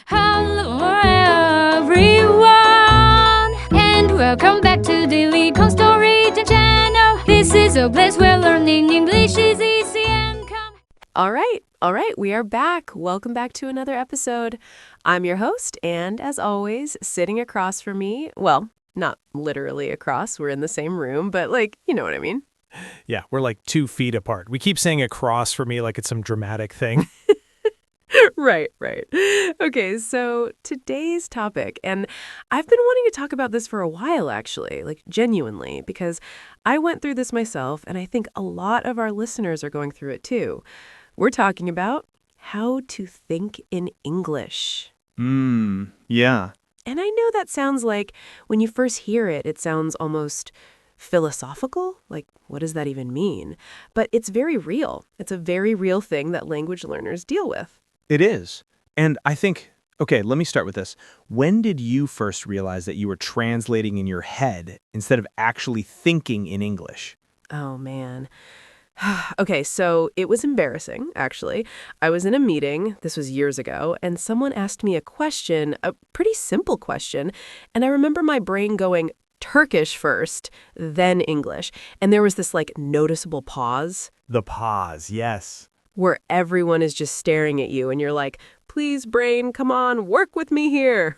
Hello everyone, and welcome back to Daily Story channel. This is a place where learning English is easy and calm. All right, we are back. Welcome back to another episode. I'm your host, and as always, sitting across from me, well, not literally across, we're in the same room, but you know what I mean. Yeah, we're like 2 feet apart. We keep saying across for me like it's some dramatic thing. Right. Okay, so today's topic, and I've been wanting to talk about this for a while, actually, genuinely, because I went through this myself, and I think a lot of our listeners are going through it too. We're talking about how to think in English. Yeah. And I know that sounds like, when you first hear it, it sounds almost philosophical. What does that even mean? But it's very real. It's a very real thing that language learners deal with. It is. And I think, okay, let me start with this. When did you first realize that you were translating in your head instead of actually thinking in English? Oh, man. Okay, so it was embarrassing, actually. I was in a meeting, this was years ago, and someone asked me a question, a pretty simple question, and I remember my brain going Turkish first, then English. And there was this noticeable pause. The pause, yes. Where everyone is just staring at you and you're like, please, brain, come on, work with me here.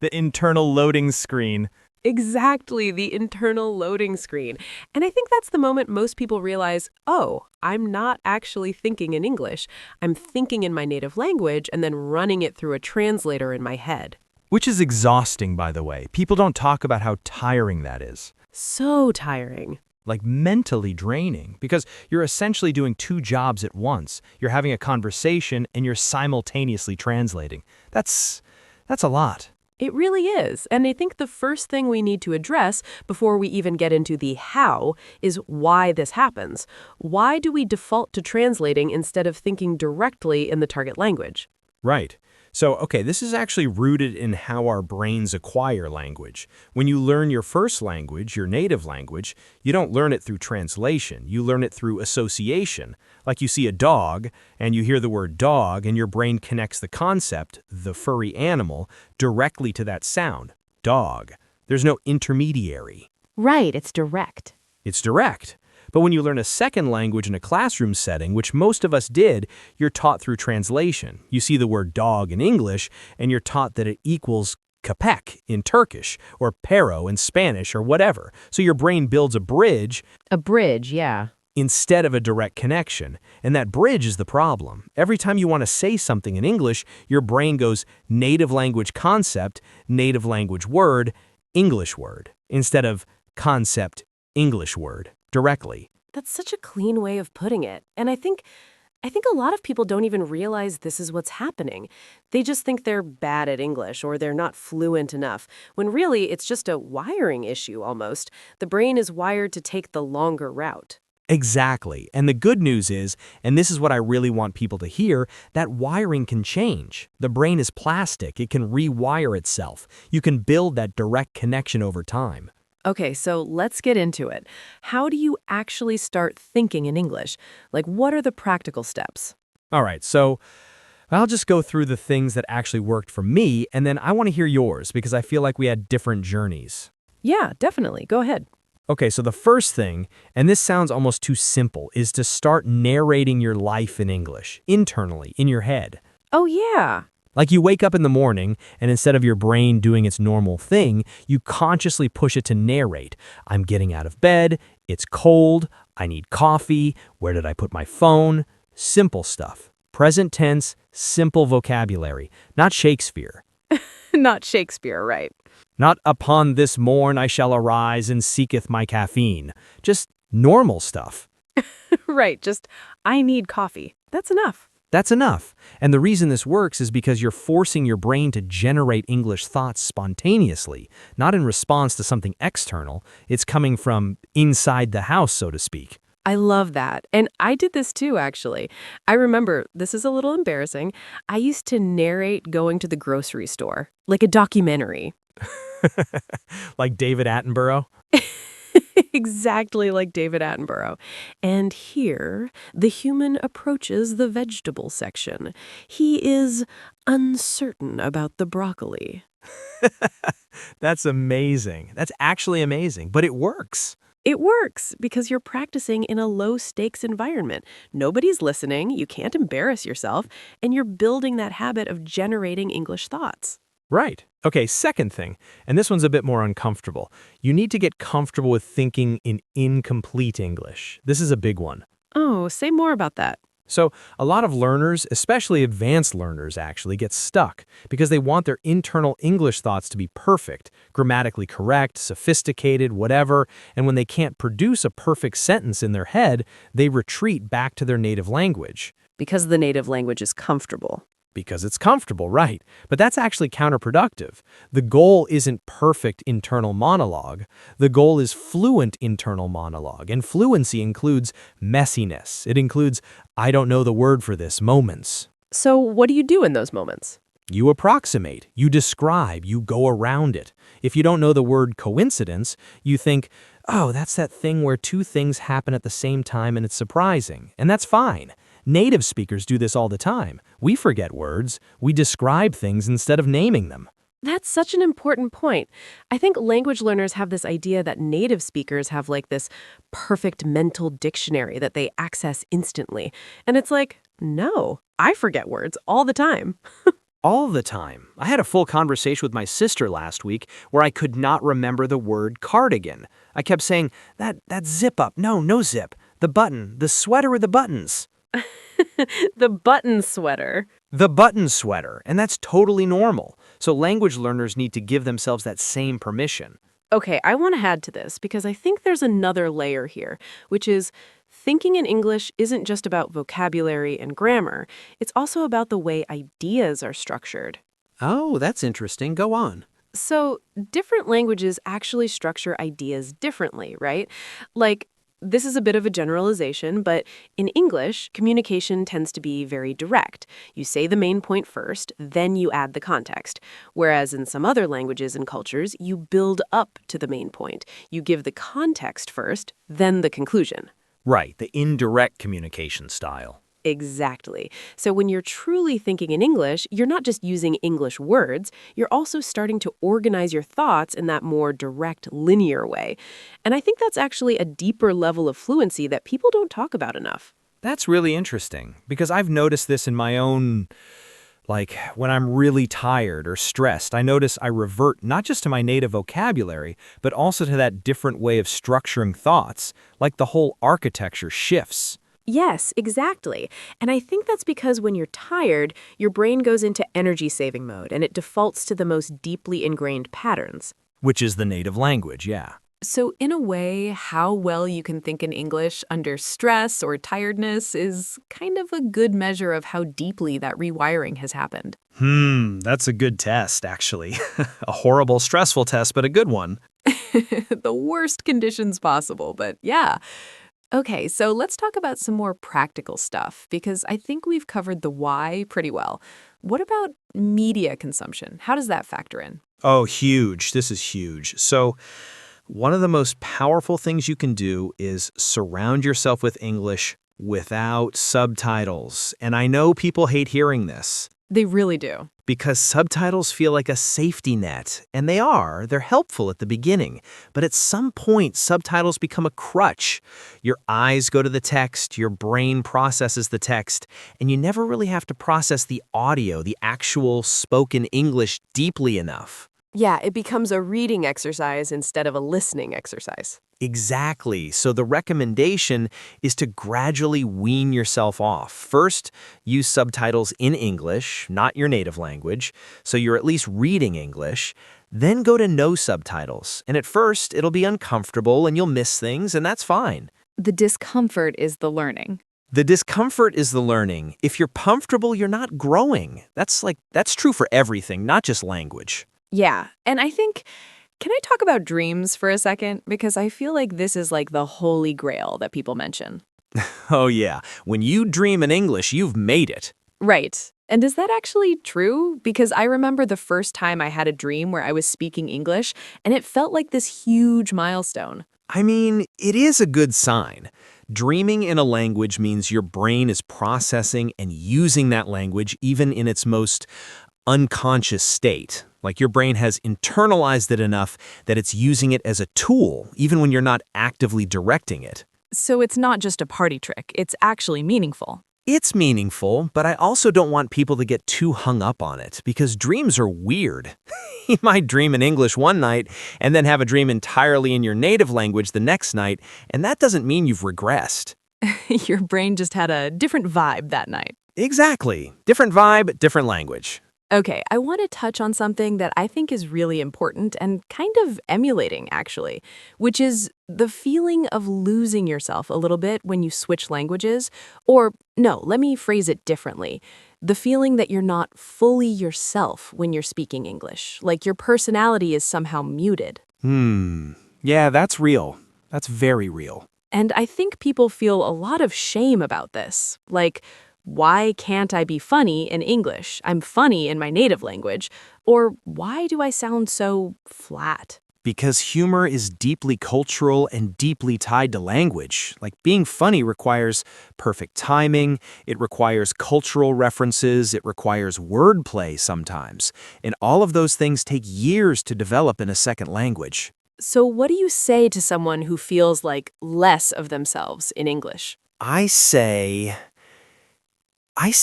The internal loading screen. Exactly, the internal loading screen. And I think that's the moment most people realize, oh, I'm not actually thinking in English. I'm thinking in my native language and then running it through a translator in my head. Which is exhausting, by the way. People don't talk about how tiring that is. So tiring. Mentally draining, because you're essentially doing 2 jobs at once. You're having a conversation and you're simultaneously translating. That's a lot. It really is. And I think the first thing we need to address before we even get into the how is why this happens. Why do we default to translating instead of thinking directly in the target language? Right. So, okay, this is actually rooted in how our brains acquire language. When you learn your first language, your native language, you don't learn it through translation. You learn it through association. Like you see a dog, and you hear the word dog, and your brain connects the concept, the furry animal, directly to that sound, dog. There's no intermediary. Right, it's direct. It's direct. But when you learn a second language in a classroom setting, which most of us did, you're taught through translation. You see the word dog in English, and you're taught that it equals köpek in Turkish, or perro in Spanish, or whatever. So your brain builds a bridge. A bridge, yeah. Instead of a direct connection. And that bridge is the problem. Every time you want to say something in English, your brain goes native language concept, native language word, English word, instead of concept, English word. Directly. That's such a clean way of putting it. And I think a lot of people don't even realize this is what's happening. They just think they're bad at English or they're not fluent enough, when really it's just a wiring issue almost. The brain is wired to take the longer route. Exactly. And the good news is, and this is what I really want people to hear, that wiring can change. The brain is plastic. It can rewire itself. You can build that direct connection over time. Okay, so let's get into it. How do you actually start thinking in English? What are the practical steps? All right, so I'll just go through the things that actually worked for me, and then I want to hear yours because I feel like we had different journeys. Yeah, definitely. Go ahead. Okay, so the first thing, and this sounds almost too simple, is to start narrating your life in English, internally, in your head. Oh, yeah. You wake up in the morning, and instead of your brain doing its normal thing, you consciously push it to narrate. I'm getting out of bed, it's cold, I need coffee, where did I put my phone? Simple stuff. Present tense, simple vocabulary. Not Shakespeare. Not Shakespeare, right. Not upon this morn I shall arise and seeketh my caffeine. Just normal stuff. Right, just I need coffee. That's enough. That's enough. And the reason this works is because you're forcing your brain to generate English thoughts spontaneously, not in response to something external. It's coming from inside the house, so to speak. I love that. And I did this too, actually. I remember, this is a little embarrassing, I used to narrate going to the grocery store, like a documentary. Like David Attenborough? Exactly like David Attenborough. And here, the human approaches the vegetable section. He is uncertain about the broccoli. That's amazing. That's actually amazing, but it works. It works because you're practicing in a low-stakes environment. Nobody's listening, you can't embarrass yourself, and you're building that habit of generating English thoughts. Right. Okay, second thing, and this one's a bit more uncomfortable. You need to get comfortable with thinking in incomplete English. This is a big one. Oh, say more about that. So a lot of learners, especially advanced learners actually, get stuck because they want their internal English thoughts to be perfect, grammatically correct, sophisticated, whatever, and when they can't produce a perfect sentence in their head, they retreat back to their native language. Because the native language is comfortable. Because it's comfortable, right? But that's actually counterproductive. The goal isn't perfect internal monologue. The goal is fluent internal monologue, and fluency includes messiness. It includes, I don't know the word for this, moments. So what do you do in those moments? You approximate, you describe, you go around it. If you don't know the word coincidence, you think, oh, that's that thing where two things happen at the same time and it's surprising. And that's fine. Native speakers do this all the time. We forget words. We describe things instead of naming them. That's such an important point. I think language learners have this idea that native speakers have like this perfect mental dictionary that they access instantly. And it's like, no, I forget words all the time. All the time. I had a full conversation with my sister last week where I could not remember the word cardigan. I kept saying, that zip up. No zip. The button. The sweater with the buttons. The button sweater. The button sweater, and that's totally normal. So language learners need to give themselves that same permission. Okay, I want to add to this because I think there's another layer here, which is thinking in English isn't just about vocabulary and grammar. It's also about the way ideas are structured. Oh, that's interesting. Go on. So different languages actually structure ideas differently, right? Like, this is a bit of a generalization, but in English, communication tends to be very direct. You say the main point first, then you add the context. Whereas in some other languages and cultures, you build up to the main point. You give the context first, then the conclusion. Right, the indirect communication style. Exactly. So when you're truly thinking in English, you're not just using English words, you're also starting to organize your thoughts in that more direct, linear way. And I think that's actually a deeper level of fluency that people don't talk about enough. That's really interesting, because I've noticed this in my own, like, when I'm really tired or stressed, I notice I revert not just to my native vocabulary, but also to that different way of structuring thoughts, like the whole architecture shifts. Yes, exactly. And I think that's because when you're tired, your brain goes into energy-saving mode and it defaults to the most deeply ingrained patterns. Which is the native language, yeah. So in a way, how well you can think in English under stress or tiredness is kind of a good measure of how deeply that rewiring has happened. That's a good test, actually. A horrible, stressful test, but a good one. The worst conditions possible, but yeah. Okay, so let's talk about some more practical stuff, because I think we've covered the why pretty well. What about media consumption? How does that factor in? Oh, huge. This is huge. So one of the most powerful things you can do is surround yourself with English without subtitles. And I know people hate hearing this. They really do. Because subtitles feel like a safety net, and they are. They're helpful at the beginning. But at some point, subtitles become a crutch. Your eyes go to the text, your brain processes the text, and you never really have to process the audio, the actual spoken English, deeply enough. Yeah, it becomes a reading exercise instead of a listening exercise. Exactly. So the recommendation is to gradually wean yourself off. First, use subtitles in English, not your native language, so you're at least reading English. Then go to no subtitles. And at first, it'll be uncomfortable and you'll miss things, and that's fine. The discomfort is the learning. The discomfort is the learning. If you're comfortable, you're not growing. That's true for everything, not just language. Yeah, and I think, can I talk about dreams for a second? Because I feel like this is like the holy grail that people mention. Oh yeah, when you dream in English, you've made it. Right. And is that actually true? Because I remember the first time I had a dream where I was speaking English, and it felt like this huge milestone. I mean, it is a good sign. Dreaming in a language means your brain is processing and using that language even in its most unconscious state. Like your brain has internalized it enough that it's using it as a tool, even when you're not actively directing it. So it's not just a party trick, it's actually meaningful. It's meaningful, but I also don't want people to get too hung up on it because dreams are weird. You might dream in English one night and then have a dream entirely in your native language the next night, and that doesn't mean you've regressed. Your brain just had a different vibe that night. Exactly. Different vibe, different language. Okay, I want to touch on something that I think is really important and kind of emulating, actually, which is the feeling of losing yourself a little bit when you switch languages. Or, no, let me phrase it differently. The feeling that you're not fully yourself when you're speaking English, like your personality is somehow muted. Yeah, that's real. That's very real. And I think people feel a lot of shame about this. Like, why can't I be funny in English? I'm funny in my native language. Or why do I sound so flat? Because humor is deeply cultural and deeply tied to language. Like being funny requires perfect timing, it requires cultural references, it requires wordplay sometimes. And all of those things take years to develop in a second language. So what do you say to someone who feels like less of themselves in English? I say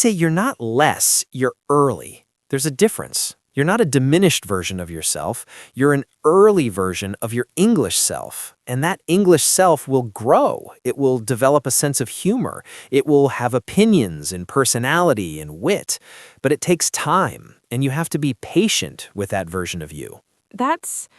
you're not less, you're early. There's a difference. You're not a diminished version of yourself. You're an early version of your English self. And that English self will grow. It will develop a sense of humor. It will have opinions and personality and wit. But it takes time, and you have to be patient with that version of you. That's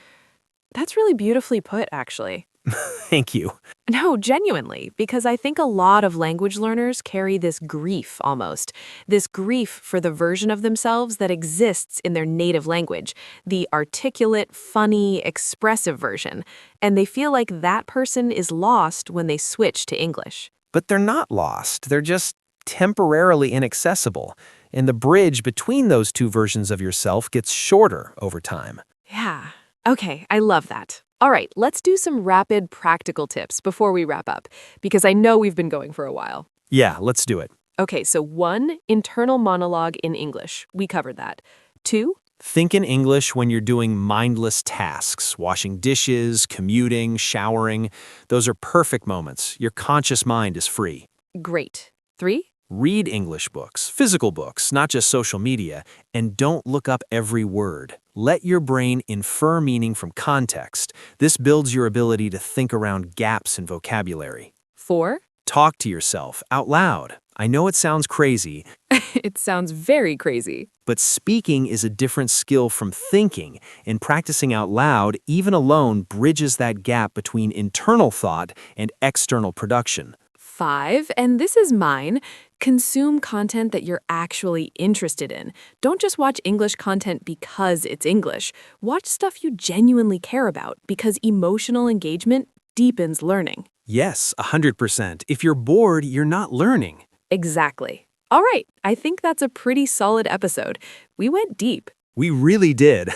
really beautifully put, actually. Thank you. No, genuinely, because I think a lot of language learners carry this grief almost, this grief for the version of themselves that exists in their native language, the articulate, funny, expressive version, and they feel like that person is lost when they switch to English. But they're not lost. They're just temporarily inaccessible, and the bridge between those two versions of yourself gets shorter over time. Yeah. Okay, I love that. All right, let's do some rapid practical tips before we wrap up, because I know we've been going for a while. Yeah, let's do it. Okay, so 1, internal monologue in English. We covered that. 2, Think in English when you're doing mindless tasks, washing dishes, commuting, showering. Those are perfect moments. Your conscious mind is free. great. 3, Read English books, physical books, not just social media, and don't look up every word. Let your brain infer meaning from context. This builds your ability to think around gaps in vocabulary. 4, Talk to yourself out loud. I know it sounds crazy, it sounds very crazy. but speaking is a different skill from thinking, and practicing out loud, even alone, bridges that gap between internal thought and external production. 5, and this is mine, consume content that you're actually interested in. Don't just watch English content because it's English. Watch stuff you genuinely care about because emotional engagement deepens learning. Yes, 100%. If you're bored, you're not learning. Exactly. All right, I think that's a pretty solid episode. We went deep. We really did.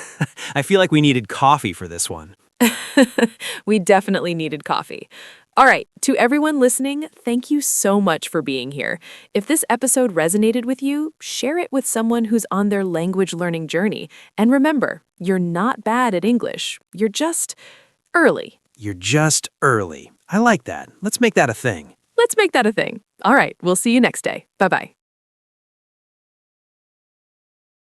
I feel like we needed coffee for this one. We definitely needed coffee. All right, to everyone listening, thank you so much for being here. If this episode resonated with you, share it with someone who's on their language learning journey. And remember, you're not bad at English. You're just early. You're just early. I like that. Let's make that a thing. Let's make that a thing. All right, we'll see you next day. Bye-bye.